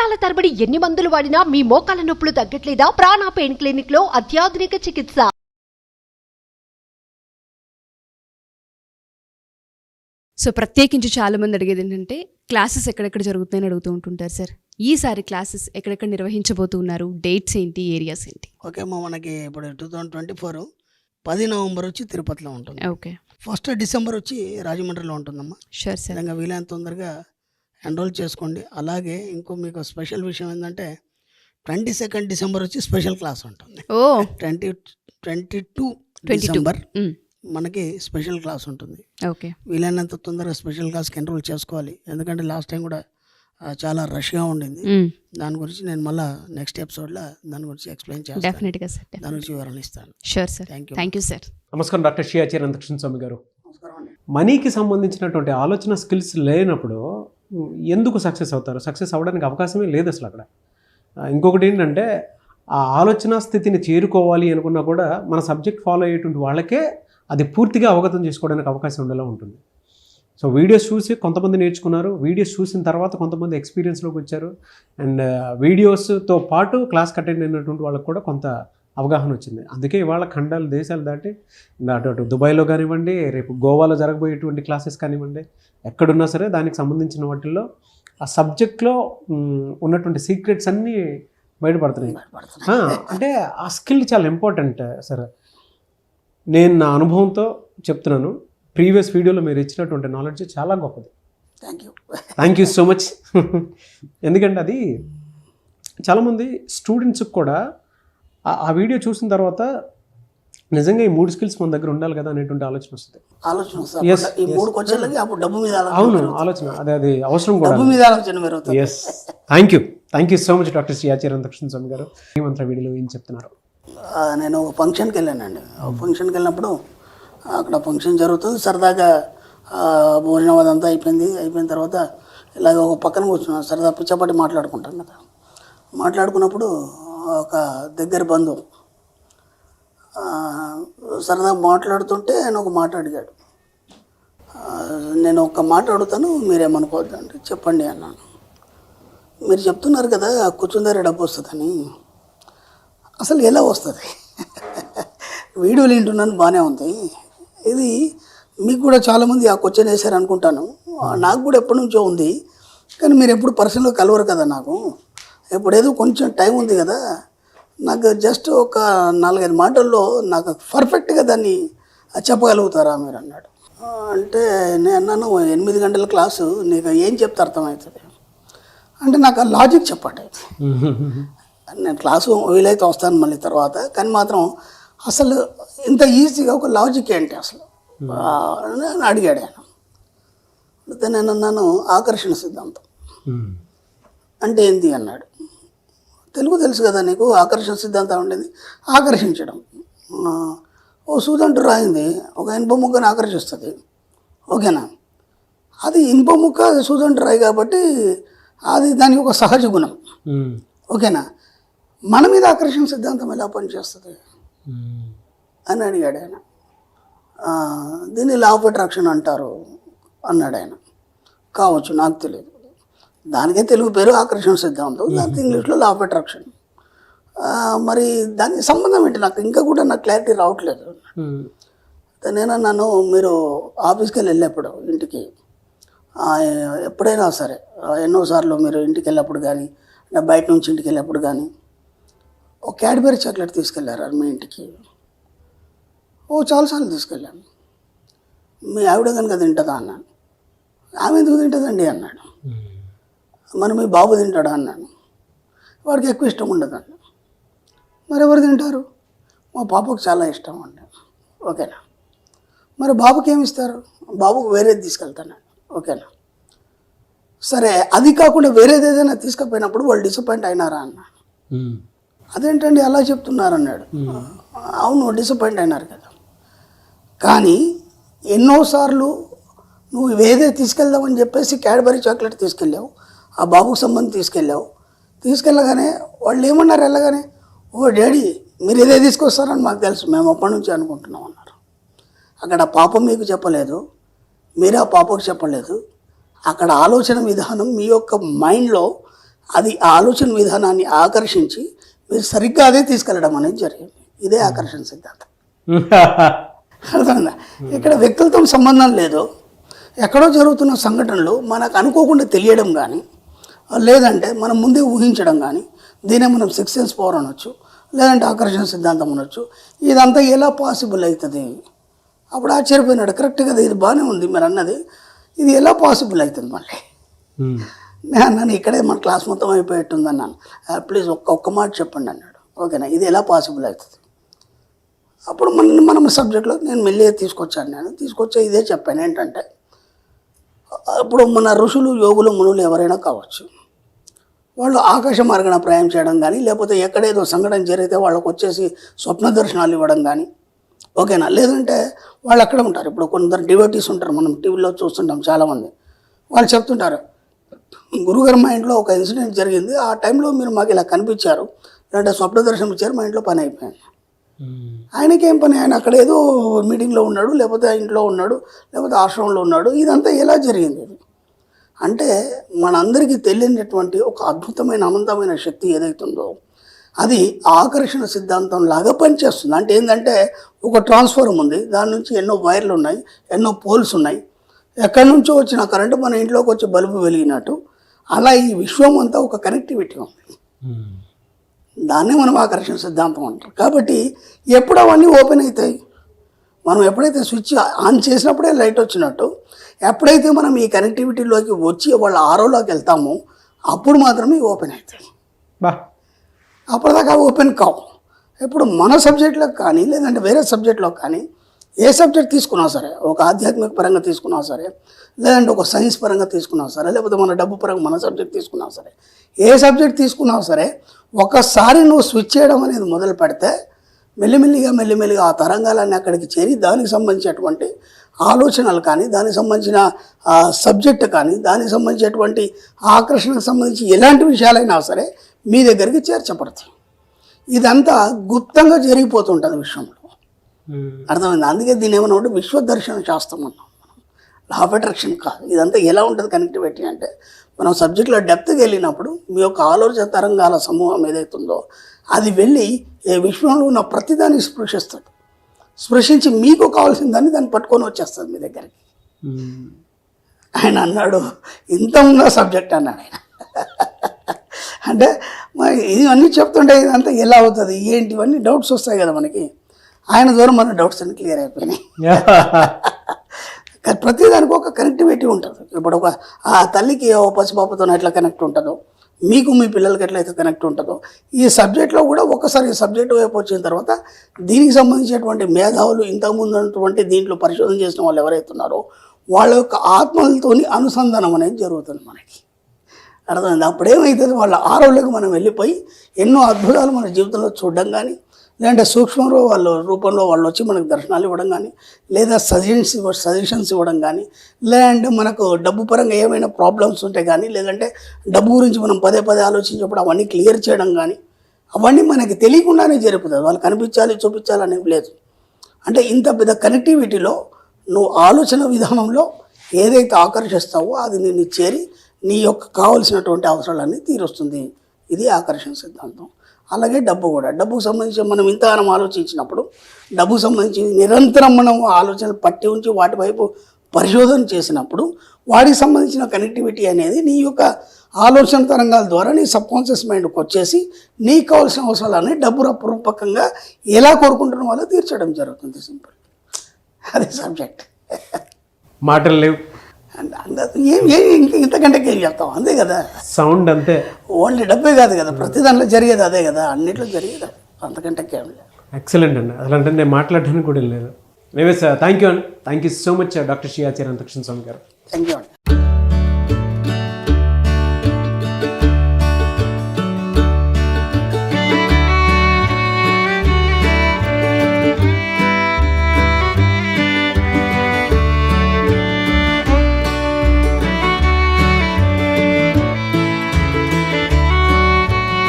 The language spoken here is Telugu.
సంవత్సరాల తరబడి ఎన్ని మందులు వాడినా మీ మోకాల నొప్పులు తగ్గట్లేదా? ప్రాణ పెయిన్ క్లినిక్ లో అత్యాధునిక చికిత్స. సో ప్రత్యేకించి చాలామంది అడిగేది ఏంటంటే క్లాసెస్ ఎక్కడెక్కడ జరుగుతున్నాయని అడుగుతూ ఉంటుంటారు సార్. ఈసారి క్లాసెస్ ఎక్కడెక్కడ నిర్వహించబోతున్నారు, డేట్స్ ఏంటి, ఏరియాస్ ఏంటి? ఓకే అమ్మా, మనకి ఇప్పుడు 2024 10 నవంబర్ వచ్చి తిరుపతిలో ఉంటుంది. ఓకే, 1 డిసెంబర్ వచ్చి రాజమండ్రిలో ఉంటుందమ్మా. Sure sir. విధంగా వీలైనంత తొందరగా ఎన్రోల్ చేసుకోండి. అలాగే ఇంకో మీకు స్పెషల్ విషయం ఏంటంటే 22 డిసెంబర్ వచ్చి స్పెషల్ క్లాస్ ఉంటుంది. ఓ 22 డిసెంబర్ మనకి స్పెషల్ క్లాస్ ఉంటుంది. ఓకే, వీలైనంత తొందరగా స్పెషల్ క్లాస్కి ఎన్రోల్ చేసుకోవాలి. ఎందుకంటే లాస్ట్ టైం కూడా చాలా రష్గా ఉండింది. దాని గురించి నేను మళ్ళీ నెక్స్ట్ ఎపిసోడ్లో దాని గురించి ఎక్స్ప్లెయిన్ చేస్తాను. డెఫినెట్గా సార్, దాని గురించి వివరణ ఇస్తాను. Sure sir. Thank you sir. నమస్కారం డాక్టర్ శ్రీ ఆచార్య అనంతకృష్ణ స్వామి గారు. మనీకి సంబంధించినటువంటి ఆలోచన స్కిల్స్ లేనప్పుడు ఎందుకు సక్సెస్ అవుతారు? సక్సెస్ అవ్వడానికి అవకాశమే లేదు అసలు అక్కడ. ఇంకొకటి ఏంటంటే ఆ ఆలోచన స్థితిని చేరుకోవాలి అనుకున్నా కూడా మన సబ్జెక్ట్ ఫాలో అయ్యేటువంటి వాళ్ళకే అది పూర్తిగా అవగతం చేసుకోవడానికి అవకాశం ఉండేలా ఉంటుంది. సో వీడియోస్ చూసి కొంతమంది నేర్చుకున్నారు, వీడియోస్ చూసిన తర్వాత కొంతమంది ఎక్స్పీరియన్స్లోకి వచ్చారు, అండ్ వీడియోస్తో పాటు క్లాస్కి అటెండ్ అయినటువంటి వాళ్ళకి కూడా కొంత అవగాహన వచ్చింది. అందుకే ఇవాళ ఖండాలు దేశాలు దాటి అటు దుబాయ్లో కానివ్వండి, రేపు గోవాలో జరగబోయేటువంటి క్లాసెస్ కానివ్వండి, ఎక్కడున్నా సరే దానికి సంబంధించిన వాటిల్లో ఆ సబ్జెక్ట్లో ఉన్నటువంటి సీక్రెట్స్ అన్నీ బయటపడుతున్నాయి. అంటే ఆ స్కిల్ చాలా ఇంపార్టెంట్ సార్. నేను నా అనుభవంతో చెప్తున్నాను, ప్రీవియస్ వీడియోలో మీరు ఇచ్చినటువంటి నాలెడ్జ్ చాలా గొప్పది. Thank you so much. ఎందుకంటే అది చాలామంది స్టూడెంట్స్కి కూడా ఆ వీడియో చూసిన తర్వాత నిజంగా ఈ 3 స్కిల్స్ మన దగ్గర ఉండాలి కదా అనేటువంటి ఆలోచన వస్తుంది. అవును, ఆలోచన అది అవసరం కూడా. Yes, thank you so much doctor Shri Acharya Ananthakrishna Swamy garu. ఈ మంత్ర వీడియోలో ఏం చెప్తున్నారు? నేను ఒక ఫంక్షన్కి వెళ్ళానండి. ఫంక్షన్కి వెళ్ళినప్పుడు అక్కడ ఫంక్షన్ జరుగుతుంది, సరదాగా భోజనం అదంతా అయిపోయిన తర్వాత ఇలాగ ఒక పక్కన కూర్చున్నాను, సరదా పిచ్చపాటి మాట్లాడుకుంటాం కదా. మాట్లాడుకున్నప్పుడు ఒక దగ్గర బంధువు సరదా మాట్లాడుతుంటే ఆయన ఒక మాట అడిగాడు. నేను ఒక మాట అడుగుతాను, మీరేమనుకోవద్దండి, చెప్పండి అన్నాను. మీరు చెప్తున్నారు కదా కూర్చుందారే డబ్బు వస్తుందని, అసలు ఎలా వస్తుంది? వీడియోలు వింటున్నాను, బాగానే ఉంది. ఇది మీకు కూడా చాలామంది ఆ క్వశ్చన్ వేశారు అనుకుంటాను. నాకు కూడా ఎప్పటి నుంచో ఉంది, కానీ మీరు ఎప్పుడు పర్సనల్గా కలవరు కదా నాకు. ఎప్పుడేదో కొంచెం టైం ఉంది కదా, నాకు జస్ట్ ఒక 4-5 మాటల్లో నాకు పర్ఫెక్ట్గా దాన్ని చెప్పగలుగుతారా మీరు అన్నాడు. అంటే నేను అన్నాను, 8 గంటల క్లాసు నీకు ఏం చెప్తే అర్థమవుతుంది అంటే నాకు ఆ లాజిక్ చెప్పండి. నేను క్లాసు వీలైతే వస్తాను మళ్ళీ తర్వాత, కానీ మాత్రం అసలు ఇంత ఈజీగా ఒక లాజిక్ ఏంటి అసలు అని అడిగాడు ఆయన. అయితే నేను అన్నాను, ఆకర్షణ సిద్ధాంతం అంటే ఏంటి అన్నాడు. తెలుగు తెలుసు కదా నీకు, ఆకర్షణ సిద్ధాంతం ఉండేది ఆకర్షించడం. ఓ సూదంటు రాయింది, ఒక ఇనుప ముక్కను ఆకర్షిస్తుంది, ఓకేనా? అది ఇనుప ముక్క, అది సూదంటు రాయి కాబట్టి అది దాని ఒక సహజ గుణం, ఓకేనా? మన మీద ఆకర్షణ సిద్ధాంతం ఎలా పనిచేస్తుంది అని అడిగాడు ఆయన. దీన్ని లా ఆఫ్ అట్రాక్షన్ అంటారు అన్నాడు ఆయన. కావచ్చు, నాకు తెలియదు. దానికే తెలుగు పేరు ఆకర్షణ సిద్ధాంతం, దానికి ఇంగ్లీష్లో లా ఆఫ్ అట్రాక్షన్. మరి దానికి సంబంధం ఏంటి నాకు ఇంకా కూడా నాకు క్లారిటీ రావట్లేదు. నేనన్నాను, మీరు ఆఫీస్కి వెళ్ళేప్పుడు ఇంటికి ఎప్పుడైనా సరే ఎన్నోసార్లు మీరు ఇంటికి వెళ్ళినప్పుడు కానీ బయట నుంచి ఇంటికి వెళ్ళినప్పుడు కానీ ఒక క్యాడ్బరీ చాక్లెట్ తీసుకెళ్ళారు మీ ఇంటికి? చాలాసార్లు తీసుకెళ్ళాను. మీ ఆవిడ కనుక తింటుందా అన్నాను. ఆమె ఎందుకు తింటుందండి అన్నాడు. మరి మీ బాబు తింటాడా అన్నాను. వాడికి ఎక్కువ ఇష్టం ఉండదండి. మరి ఎవరు తింటారు? మా పాపకు చాలా ఇష్టం అన్నాడు. ఓకేనా? మరి బాబుకి ఏమి ఇస్తారు? బాబుకు వేరేది తీసుకెళ్తాను, ఓకేనా? సరే, అది కాకుండా వేరేది ఏదైనా తీసుకుపోయినప్పుడు వాళ్ళు డిసప్పాయింట్ అయినారా అన్నాడు. అదేంటండి అలా చెప్తున్నారు అన్నాడు. అవును, డిసప్పాయింట్ అయినారు కదా, కానీ ఎన్నోసార్లు నువ్వు వేరే తీసుకెళ్దామని చెప్పేసి క్యాడ్బరీ చాక్లెట్ తీసుకెళ్ళావు, ఆ బాబుకు సంబంధం తీసుకెళ్ళగానే వాళ్ళు ఏమన్నారు? వెళ్ళగానే, ఓ డాడీ మీరు ఇదే తీసుకొస్తారని మాకు తెలుసు, మేము అప్పటి నుంచి అనుకుంటున్నాం అన్నారు. అక్కడ పాపం మీకు చెప్పలేదు, మీరు ఆ పాపకు చెప్పలేదు. అక్కడ ఆలోచన విధానం మీ యొక్క మైండ్లో అది ఆ ఆలోచన విధానాన్ని ఆకర్షించి మీరు సరిగ్గా అదే తీసుకెళ్ళడం అనేది జరిగింది. ఇదే ఆకర్షణ సిద్ధాంతం. అర్థమైందా? ఇక్కడ వ్యక్తులతో సంబంధం లేదు, ఎక్కడో జరుగుతున్న సంఘటనలు మనకు అనుకోకుండా తెలియడం కానీ, లేదంటే మనం ముందే ఊహించడం కానీ, దీనే మనం సిక్స్ సెన్స్ పవర్ అనొచ్చు, లేదంటే ఆకర్షణ సిద్ధాంతం అనొచ్చు. ఇదంతా ఎలా పాసిబుల్ అవుతుంది? అప్పుడు ఆశ్చర్యపోయినాడు. కరెక్ట్ కదా, ఇది బాగానే ఉంది మీరు అన్నది, ఇది ఎలా పాసిబుల్ అవుతుంది మళ్ళీ? నేను అన్నాను, ఇక్కడే మన క్లాస్ మొత్తం అయిపోయేట్టుంది అన్నాను. ప్లీజ్ ఒక్క మాట చెప్పండి అన్నాడు. ఓకేనా, ఇది ఎలా పాసిబుల్ అవుతుంది? అప్పుడు మనం సబ్జెక్ట్లో నేను మెల్లిగా తీసుకొచ్చా ఇదే చెప్పాను. ఏంటంటే ఇప్పుడు మన ఋషులు, యోగులు, మునులు ఎవరైనా కావచ్చు, వాళ్ళు ఆకాశ మార్గాన ప్రయాణం చేయడం కానీ, లేకపోతే ఎక్కడేదో సంఘటన జరిగితే వాళ్ళకు వచ్చేసి స్వప్న దర్శనాలు ఇవ్వడం కానీ, ఓకేనా, లేదంటే వాళ్ళు అక్కడ ఉంటారు. ఇప్పుడు కొందరు డివోటీస్ ఉంటారు, మనం టీవీలో చూస్తుంటాం చాలామంది. వాళ్ళు చెప్తుంటారు, గురుగారు మా ఇంట్లో ఒక ఇన్సిడెంట్ జరిగింది, ఆ టైంలో మీరు మాకు ఇలా కనిపించారు, లేదంటే స్వప్న దర్శనం ఇచ్చారు, మా ఇంట్లో పని అయిపోయింది. ఆయనకేం పని, ఆయన అక్కడ ఏదో మీటింగ్లో ఉన్నాడు, లేకపోతే ఇంట్లో ఉన్నాడు, లేకపోతే ఆశ్రమంలో ఉన్నాడు. ఇదంతా ఎలా జరిగింది? అంటే మనందరికీ తెలియనటువంటి ఒక అద్భుతమైన అనంతమైన శక్తి ఏదైతుందో అది ఆకర్షణ సిద్ధాంతం లాగా పనిచేస్తుంది. అంటే ఏంటంటే ఒక ట్రాన్స్ఫార్మర్ ఉంది, దాని నుంచి ఎన్నో వైర్లు ఉన్నాయి, ఎన్నో పోల్స్ ఉన్నాయి, ఎక్కడి నుంచో వచ్చిన కరెంటు మన ఇంట్లోకి వచ్చి బల్బు వెలిగినట్టు అలా ఈ విశ్వం అంతా ఒక కనెక్టివిటీ ఉంది. దాన్నే మనం ఆకర్షణ సిద్ధాంతం అంటారు. కాబట్టి ఎప్పుడు అవన్నీ ఓపెన్ అవుతాయి, మనం ఎప్పుడైతే స్విచ్ ఆన్ చేసినప్పుడే లైట్ వచ్చినట్టు, ఎప్పుడైతే మనం ఈ కనెక్టివిటీలోకి వచ్చి వాళ్ళ ఆరోలోకి వెళ్తామో అప్పుడు మాత్రమే ఓపెన్ అవుతాయి. అప్పటిదాకా ఓపెన్ కావు. ఇప్పుడు మన సబ్జెక్టులకు కానీ, లేదంటే వేరే సబ్జెక్టులో కానీ, ఏ సబ్జెక్ట్ తీసుకున్నా సరే, ఒక ఆధ్యాత్మిక పరంగా తీసుకున్నా సరే, లేదంటే ఒక సైన్స్ పరంగా తీసుకున్నా సరే, లేకపోతే మన డబ్బు పరంగా మన సబ్జెక్ట్ తీసుకున్నా సరే, ఏ సబ్జెక్ట్ తీసుకున్నా సరే, ఒకసారి నువ్వు స్విచ్ చేయడం అనేది మొదలు పెడితే మెల్లిమెల్లిగా ఆ తరంగాలన్నీ అక్కడికి చేరి దానికి సంబంధించినటువంటి ఆలోచనలు కానీ, దానికి సంబంధించిన సబ్జెక్ట్ కానీ, దానికి సంబంధించినటువంటి ఆకర్షణకు సంబంధించి ఎలాంటి విషయాలైనా సరే మీ దగ్గరికి చేర్చబడతాయి. ఇదంతా గుప్తంగా జరిగిపోతుంటుంది విషయంలో. అర్థమైంది? అందుకే దీని ఏమన్నా ఉంటే విశ్వదర్శన శాస్త్రం అన్నాం. లా ఆఫ్ అట్రాక్షన్ కాదు. ఇదంతా ఎలా ఉంటుంది కనెక్టివిటీ అంటే, మనం సబ్జెక్ట్లో డెప్త్కి వెళ్ళినప్పుడు మీ యొక్క ఆలోచన తరంగాల సమూహం ఏదైతుందో అది వెళ్ళి విశ్వంలో ఉన్న ప్రతిదాన్ని స్పృశిస్తుంది. స్పృశించి మీకు కావాల్సిన దాన్ని పట్టుకొని వచ్చేస్తుంది మీ దగ్గరికి. ఆయన అన్నాడు, ఇంత ఉందా సబ్జెక్ట్ అన్నాడు ఆయన. అంటే ఇవన్నీ చెప్తుంటే ఇదంతా ఎలా అవుతుంది ఏంటి, ఇవన్నీ డౌట్స్ వస్తాయి కదా మనకి. ఆయన ద్వారా మన డౌట్స్ అన్ని క్లియర్ అయిపోయినాయి. ప్రతిదానికి ఒక కనెక్టివిటీ ఉంటుంది. ఇప్పుడు ఆ తల్లికి ఓ పసిపాపతో ఎట్లా కనెక్ట్ ఉంటుందో, మీకు మీ పిల్లలకి ఎట్లయితే కనెక్ట్ ఉంటుందో, ఈ సబ్జెక్ట్లో కూడా ఒకసారి ఈ సబ్జెక్ట్ వైపు వచ్చిన తర్వాత దీనికి సంబంధించినటువంటి మేధావులు, ఇంతకుముందు ఉన్నటువంటి దీంట్లో పరిశోధన చేసిన వాళ్ళు ఎవరైతే ఉన్నారో వాళ్ళ యొక్క ఆత్మలతోని అనుసంధానం అనేది జరుగుతుంది మనకి. అర్థమైంది? అప్పుడేమవుతుంది, వాళ్ళ ఆరోగ్యంలోకి మనం వెళ్ళిపోయి ఎన్నో అద్భుతాలు మన జీవితంలో చూడడం కానీ, లేదంటే సూక్ష్మంలో వాళ్ళ రూపంలో వాళ్ళు వచ్చి మనకు దర్శనాలు ఇవ్వడం కానీ, లేదా సజెషన్స్ ఇవ్వడం కానీ, లేదంటే మనకు డబ్బు పరంగా ఏమైనా ప్రాబ్లమ్స్ ఉంటే కానీ, లేదంటే డబ్బు గురించి మనం పదే ఆలోచించినప్పుడు అవన్నీ క్లియర్ చేయడం కానీ, అవన్నీ మనకి తెలియకుండానే జరుగుతుంది. వాళ్ళు కనిపించాలి, చూపించాలి అనేవి లేదు. అంటే ఇంత పెద్ద కనెక్టివిటీలో నువ్వు ఆలోచన విధానంలో ఏదైతే ఆకర్షిస్తావో అది నిన్ను చేరి నీ యొక్క కావలసినటువంటి అవసరాలన్నీ తీరుస్తుంది. ఇది ఆకర్షణ సిద్ధాంతం. అలాగే డబ్బు కూడా, డబ్బుకు సంబంధించి మనం ఇంతగానం ఆలోచించినప్పుడు, డబ్బుకు సంబంధించి నిరంతరం మనం ఆలోచనలు పట్టి ఉంచి వాటి వైపు పరిశోధన చేసినప్పుడు వాటికి సంబంధించిన కనెక్టివిటీ అనేది నీ యొక్క ఆలోచన తరంగాల ద్వారా నీ సబ్కాన్షియస్ మైండ్కి వచ్చేసి నీకు కావాల్సిన అవసరాలన్నీ డబ్బు రూపకంగా ఎలా కోరుకుంటున్న వాళ్ళు తీర్చడం జరుగుతుంది. సింపుల్, అది సబ్జెక్ట్. మాటలు లేవు, ఇంతకంటే ఏం చెప్తాం, అంతే కదా. సౌండ్ అంతే. ఓన్లీ డబ్బే కాదు కదా, ప్రతి దాంట్లో జరిగేది అదే కదా, అన్నిట్లో జరిగేది అంతకంటే ఏం లేదు. ఎక్సలెంట్ అండి. అసలు అంటే నేను మాట్లాడడానికి కూడా లేదు. మేమే sir, thank you so much doctor Shri Acharya అంతక్షణ స్వామి గారు. థ్యాంక్ యూ అండి.